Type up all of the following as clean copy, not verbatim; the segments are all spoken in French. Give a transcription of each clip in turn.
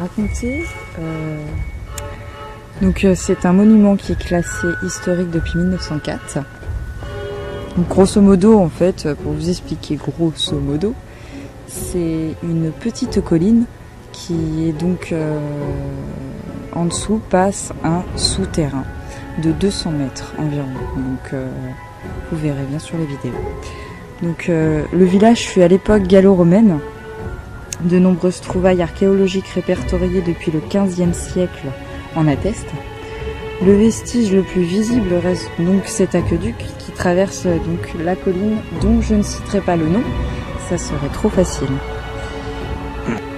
raconter. Donc c'est un monument qui est classé historique depuis 1904. Donc grosso modo, en fait, pour vous expliquer grosso modo, c'est une petite colline qui est donc en dessous passe un souterrain de 200 mètres environ. Donc vous verrez bien sur les vidéos. Donc le village fut à l'époque gallo-romaine. De nombreuses trouvailles archéologiques répertoriées depuis le XVe siècle en attestent. Le vestige le plus visible reste donc cet aqueduc qui traverse donc la colline dont je ne citerai pas le nom, ça serait trop facile.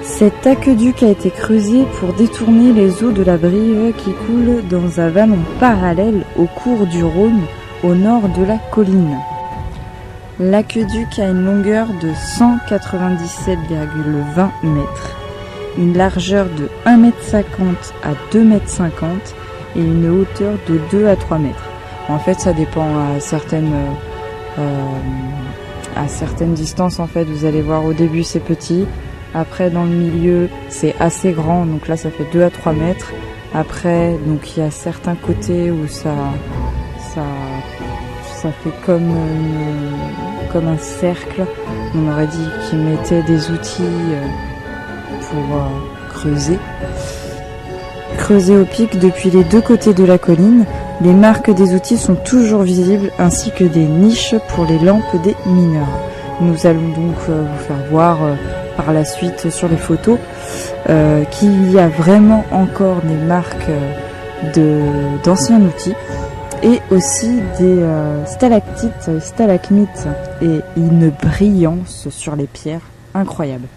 Cet aqueduc a été creusé pour détourner les eaux de la Brive qui coulent dans un vallon parallèle au cours du Rhône au nord de la colline. L'aqueduc a une longueur de 197,20 mètres, une largeur de 1,50 m à 2,50 m et une hauteur de 2 à 3 mètres. En fait, ça dépend à certaines distances. En fait, vous allez voir au début c'est petit, après dans le milieu c'est assez grand, donc là ça fait 2 à 3 mètres. Après, donc il y a certains côtés où ça fait comme un cercle. On aurait dit qu'ils mettaient des outils pour creuser au pic depuis les deux côtés de la colline. Les marques des outils sont toujours visibles ainsi que des niches pour les lampes des mineurs. Nous allons donc vous faire voir par la suite sur les photos qu'il y a vraiment encore des marques d'anciens outils et aussi des stalactites et stalagmites et une brillance sur les pierres incroyable.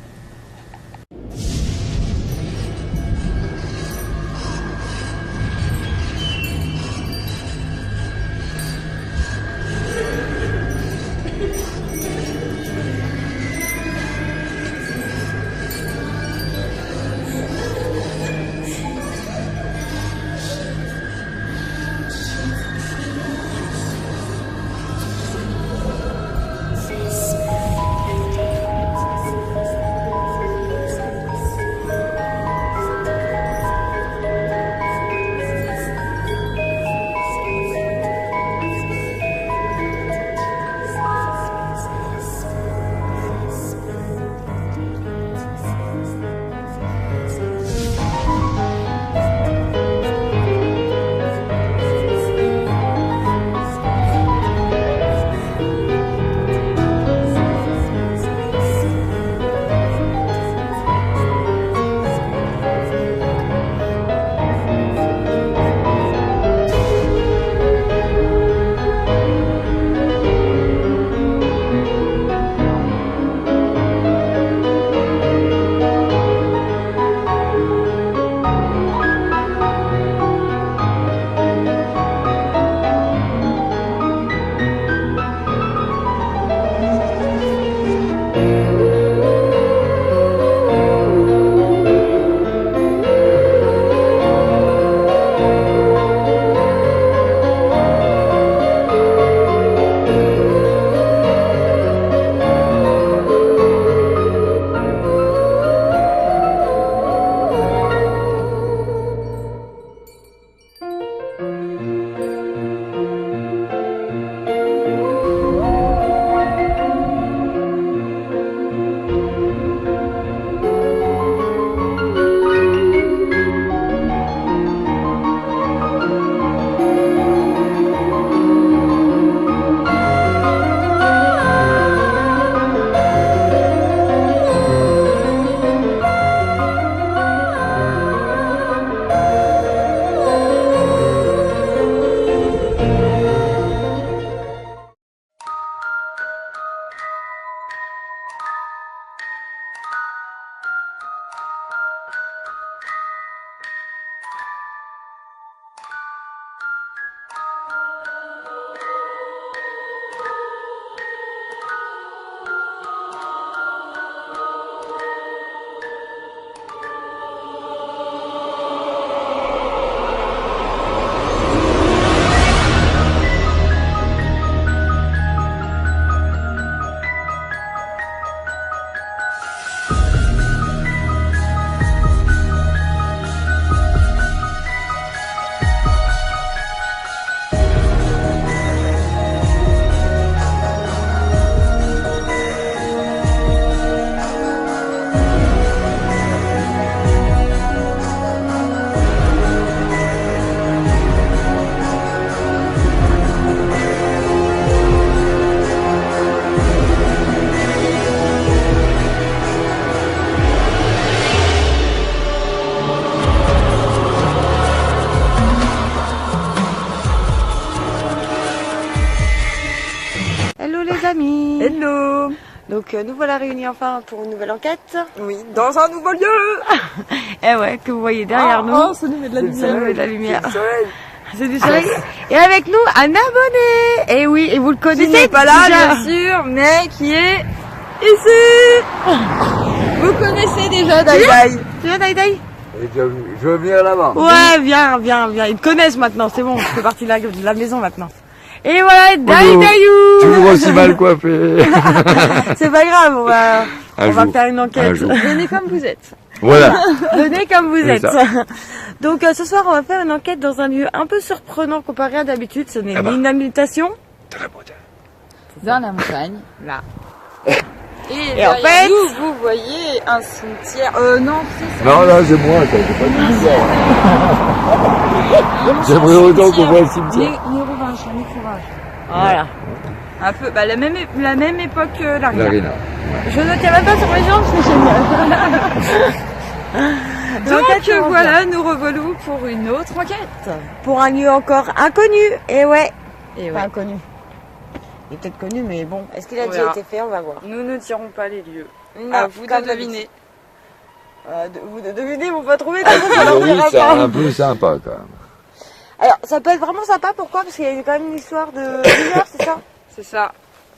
amis. Hello. Donc nous voilà réunis enfin pour une nouvelle enquête. Oui, dans un nouveau lieu. Eh ouais, que vous voyez derrière nous. Ça nous met de la lumière. Ça nous met de la lumière. C'est le soleil. C'est du soleil. Et avec nous, un abonné. Et oui, et vous le connaissez. Qui n'est pas là, déjà. bien sûr, mais qui est ici. Vous connaissez déjà Dai Dai. Tu viens, Dai Dai? Je veux venir là-bas. Ouais, viens. Ils te connaissent maintenant, c'est bon, tu fais partie de la maison maintenant. Et voilà, Dai Bonjour. Daiou. Toujours aussi mal coiffé. C'est pas grave, on va jour. faire une enquête. Un jour. Venez comme vous êtes. Voilà. Venez comme vous C'est êtes. ça. Donc ce soir, on va faire une enquête dans un lieu un peu surprenant comparé à d'habitude. Ce n'est Ah bah. ni une habitation. Très bretagne. Dans la montagne, là. Et en derrière fait- nous, vous voyez un cimetière. Non, c'est ça. Non, là, c'est moi, ça, j'ai pas dit ça. J'aimerais autant qu'on voit le cimetière. Nérouvinge. Voilà. Un peu, bah, la même époque que l'Arena. L'Arena. Je ne tiens même pas sur mes jambes, c'est génial. Donc voilà, nous revoilà pour une autre enquête. Pour un lieu encore inconnu. Et ouais. Et Enfin ouais, inconnu. Il est peut-être connu, mais bon. Est-ce qu'il a On déjà verra. été fait? On va voir. nous ne dirons pas les lieux. Non, À vous comme de deviner. Vous de deviner, vous pas trouver, de toute façon, ça leur Oui, dira c'est pas. un peu sympa quand même. Alors, ça peut être vraiment sympa, pourquoi? Parce qu'il y a quand même une histoire de mineurs, c'est ça? C'est ça.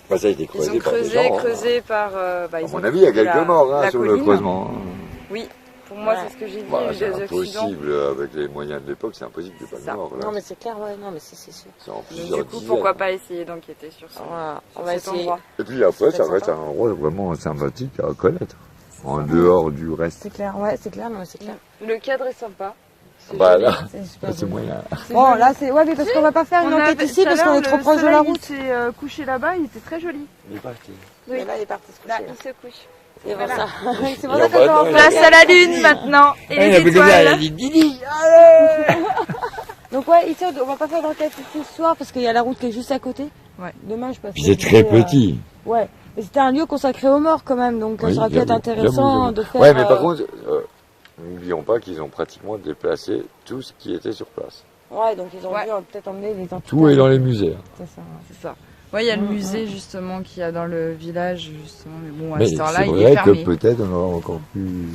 Bah, ça a été Ils creusé ont par des creusé, gens. creusé par. Bah, À ils mon ont avis, il y a creusé quelques morts la sur le colline. creusement. Oui, pour moi, Ouais. c'est ce que j'ai dit. Bah, J'ai eu c'est des accidents. impossible, avec les moyens de l'époque, c'est impossible qu'il n'y ait C'est pas ça. de mort. Là. Non, mais c'est clair, ouais, non, mais c'est sûr. C'est en Donc, plusieurs du coup, dizaines. pourquoi pas essayer d'enquêter sur ça. Voilà, on sur va cet essayer. endroit. Et puis après, Ça ça peut être reste un sympa. endroit vraiment sympathique à connaître. En dehors du reste. C'est clair, ouais, c'est clair, non, mais c'est clair. Le cadre est sympa. C'est Bah joli. là, C'est super c'est joli. moyen. C'est Bon, joli. là, c'est, ouais, mais parce qu'on va pas faire une On a- enquête ici tout à parce qu'on l'heure, est trop le proche de la soleil, route. Il s'est couché là-bas, il était très joli. Il est parti. Mais là, il est parti se Là, coucher. il se couche. C'est pour Voilà. ça. C'est pour Il ça en qu'on va commence dedans, à Place à la lune maintenant. Et les étoiles. dit Didi. Donc ouais, ici on va pas faire d'enquête ici ce soir parce qu'il y a la route qui est juste à côté. Ouais. Demain je passe. Puis c'est très petit. Ouais. Mais c'était un lieu consacré aux morts quand même, donc Oui, ça aurait pu être j'avoue, intéressant j'avoue. de faire. Ouais, mais par contre, n'oublions pas qu'ils ont pratiquement déplacé tout ce qui était sur place. Ouais, donc ils ont Ouais. dû peut-être emmener les entités. Tout est dans les musées. C'est ça. C'est ça. Ouais, il y a le Mm, musée justement qu'il y a dans le village justement, mais bon, à Mais cette c'est heure-là, il vrai est que fermé. peut-être on aura encore plus.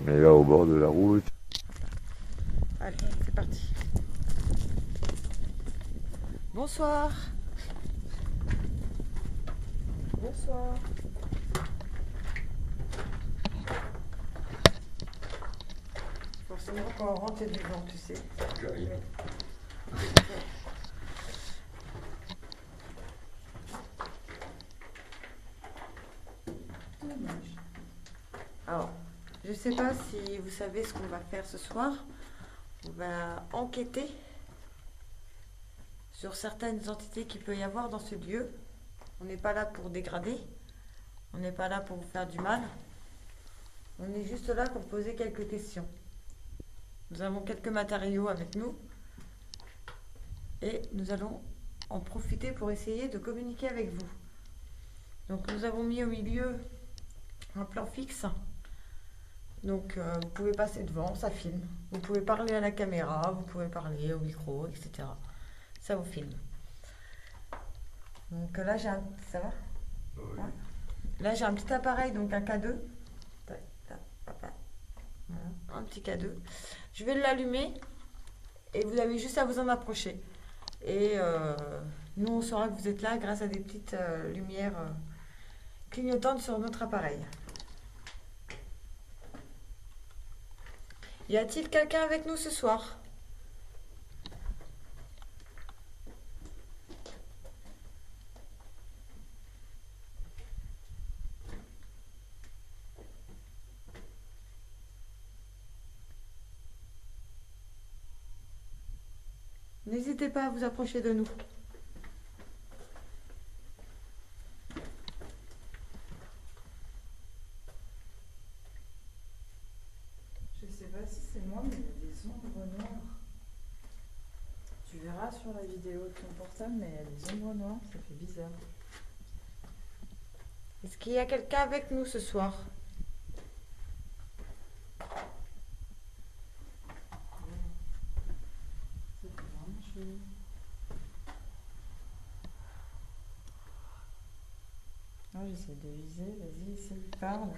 Mais là, au bord de la route. Allez, c'est parti. Bonsoir. Bonsoir. Forcément, quand on rentre, il y a du vent, tu sais. Alors, je ne sais pas si vous savez ce qu'on va faire ce soir. On va enquêter sur certaines entités qu'il peut y avoir dans ce lieu. On n'est pas là pour dégrader. On n'est pas là pour vous faire du mal. On est juste là pour poser quelques questions. Nous avons quelques matériaux avec nous. Et nous allons en profiter pour essayer de communiquer avec vous. Donc nous avons mis au milieu un plan fixe. Donc vous pouvez passer devant, ça filme. Vous pouvez parler à la caméra, vous pouvez parler au micro, etc. Ça vous filme. Donc là j'ai un... Ça va? Ouais. Là j'ai un petit appareil, donc un K2. Voilà, un petit K2. Je vais l'allumer et vous avez juste à vous en approcher. Et nous on saura que vous êtes là grâce à des petites lumières clignotantes sur notre appareil. Y a-t-il quelqu'un avec nous ce soir? N'hésitez pas à vous approcher de nous. Je sais pas si c'est moi, mais il y a des ombres noires. Tu verras sur la vidéo de ton portable, mais il y a des ombres noires, ça fait bizarre. Est-ce qu'il y a quelqu'un avec nous ce soir? Ça fait vraiment chelou. j'essaie de viser. Vas-y, essaye, parle.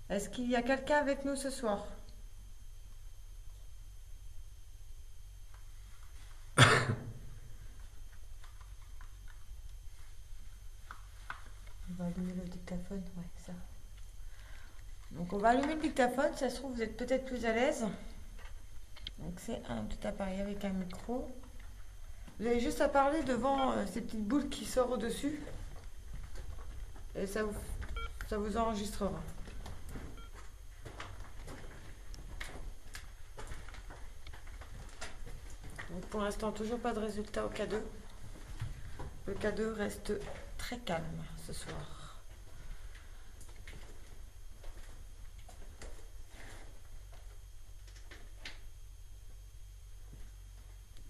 Est-ce qu'il y a quelqu'un avec nous ce soir? On va allumer le dictaphone, ouais, ça. Donc on va allumer le dictaphone, si ça se trouve vous êtes peut-être plus à l'aise. Donc c'est un petit appareil avec un micro. Vous avez juste à parler devant ces petites boules qui sortent au-dessus. Et ça vous enregistrera. Donc pour l'instant, toujours pas de résultat au K2. Le K2 reste très calme ce soir.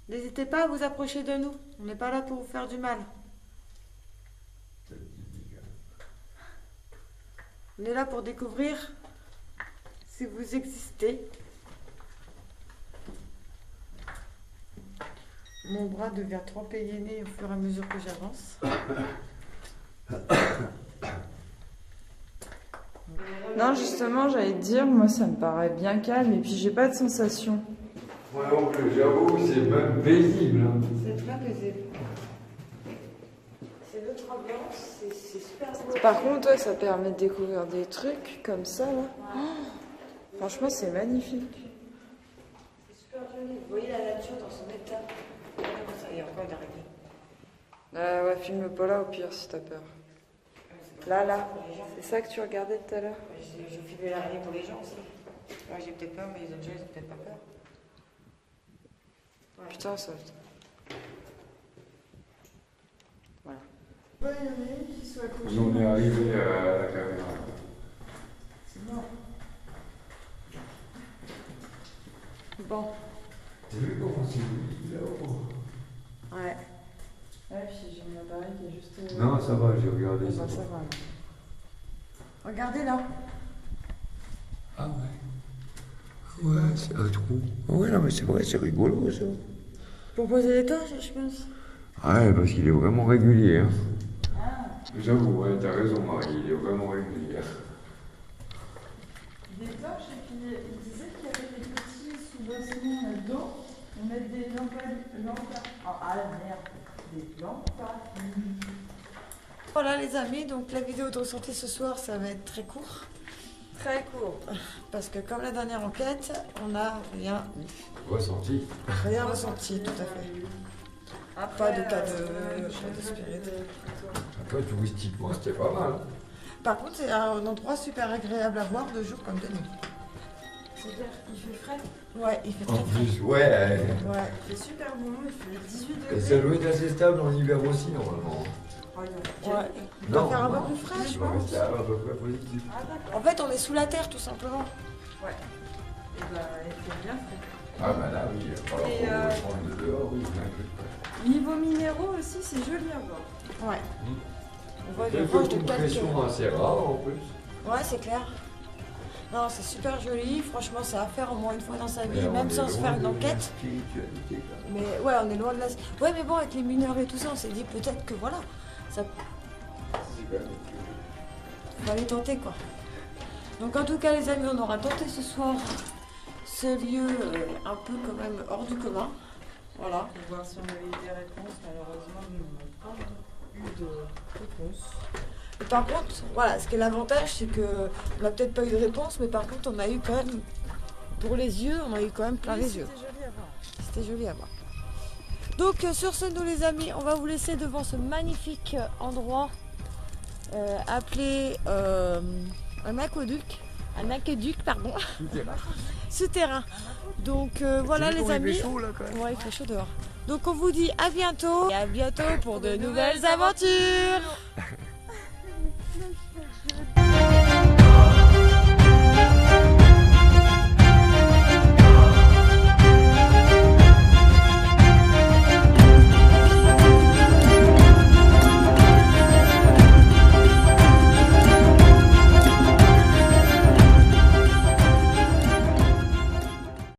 N'hésitez pas à vous approcher de nous. On n'est pas là pour vous faire du mal. On est là pour découvrir si vous existez. Mon bras devient trop éguéné au fur et à mesure que j'avance. Non, justement, j'allais te dire, moi ça me paraît bien calme et puis j'ai pas de sensation. Moi non plus, j'avoue, c'est même paisible. Hein. C'est très paisible. C'est notre ambiance, c'est super beau. Par contre, toi, ça permet de découvrir des trucs comme ça, là. Oh, franchement, c'est magnifique. C'est super joli. Vous voyez la nature dans son état. Ça y est, encore une araignée. Ouais, filme pas là au pire si t'as peur. Là. C'est ça que tu regardais tout à l'heure? J'ai filmé l'araignée pour les gens aussi. Ouais, j'ai peut-être peur, mais les autres gens, ils ont peut-être pas peur. Ouais. Putain, ça. Voilà. Ouais, il y en a une qui soit accrochée. On est arrivé à la caméra. C'est bon. Bon. T'as vu comment c'est joli là-haut? Ouais. Ouais, puis j'ai mon appareil qui est juste. Non, ça va, j'ai regardé Bon, ça. ça va. Regardez là. Ah ouais. Ouais, c'est un trou. Ouais, non, mais c'est vrai, c'est rigolo ça. Pour poser les torches, je pense. Ouais, parce qu'il est vraiment régulier. Hein. J'avoue, ouais, t'as raison, Marie, il est vraiment régulier. Des torches, et puis il disait qu'il y avait des petits sous-bassements là-dedans. On met des lampes. Ah la merde, des lampes. Voilà les amis, donc la vidéo de ressenti ce soir, ça va être très court. Très court. Parce que comme la dernière enquête, on n'a rien Ressenti. rien ressenti, tout à fait. Après, Pas de cas de spirit. Après, touristiquement, c'était pas mal. Par contre, c'est un endroit super agréable à voir de jour comme de nuit. C'est-à-dire qu'il fait frais. Ouais, il fait En très frais. plus, ouais. Ouais. Il fait super bon, il fait 18 Et degrés. ça doit être assez stable en hiver aussi, normalement. Ouais. Il doit Non, faire un peu non, plus frais, je il doit pense. rester à peu près positif. Ah d'accord. En fait, on est sous la terre, tout simplement. Ouais. Et bah, il fait bien frais. Ah bah là, oui, alors Et, faut prendre de dehors, oui, bien que. Niveau minéraux aussi, c'est joli à voir. Ouais. On voit des Quelques roches de compressions assez rares en plus. Ouais, c'est clair. Non, c'est super joli. Franchement, c'est à faire au moins une fois dans sa vie, Mais on même est sans se loin faire une de la enquête. spiritualité, quand même. Mais ouais, on est loin de la. Ouais, mais bon, avec les mineurs et tout ça, on s'est dit peut-être que voilà, ça C'est quand même- fallait tenter quoi. Donc en tout cas, les amis, on aura tenté ce soir ce lieu un peu quand même hors du commun. Voilà. Pour voir si on avait eu des réponses, malheureusement, nous n'avons pas eu de réponse. Et par contre, voilà, ce qui est l'avantage, c'est que on n'a peut-être pas eu de réponse, mais par contre, on a eu quand même, pour les yeux, on a eu quand même plein les yeux. C'était joli à voir. C'était joli à voir. Donc sur ce, nous les amis, on va vous laisser devant ce magnifique endroit appelé un aqueduc, pardon, souterrain. Donc voilà les amis. Il fait chaud là quand même. Ouais, il fait chaud dehors. Donc on vous dit à bientôt et à bientôt pour de nouvelles aventures.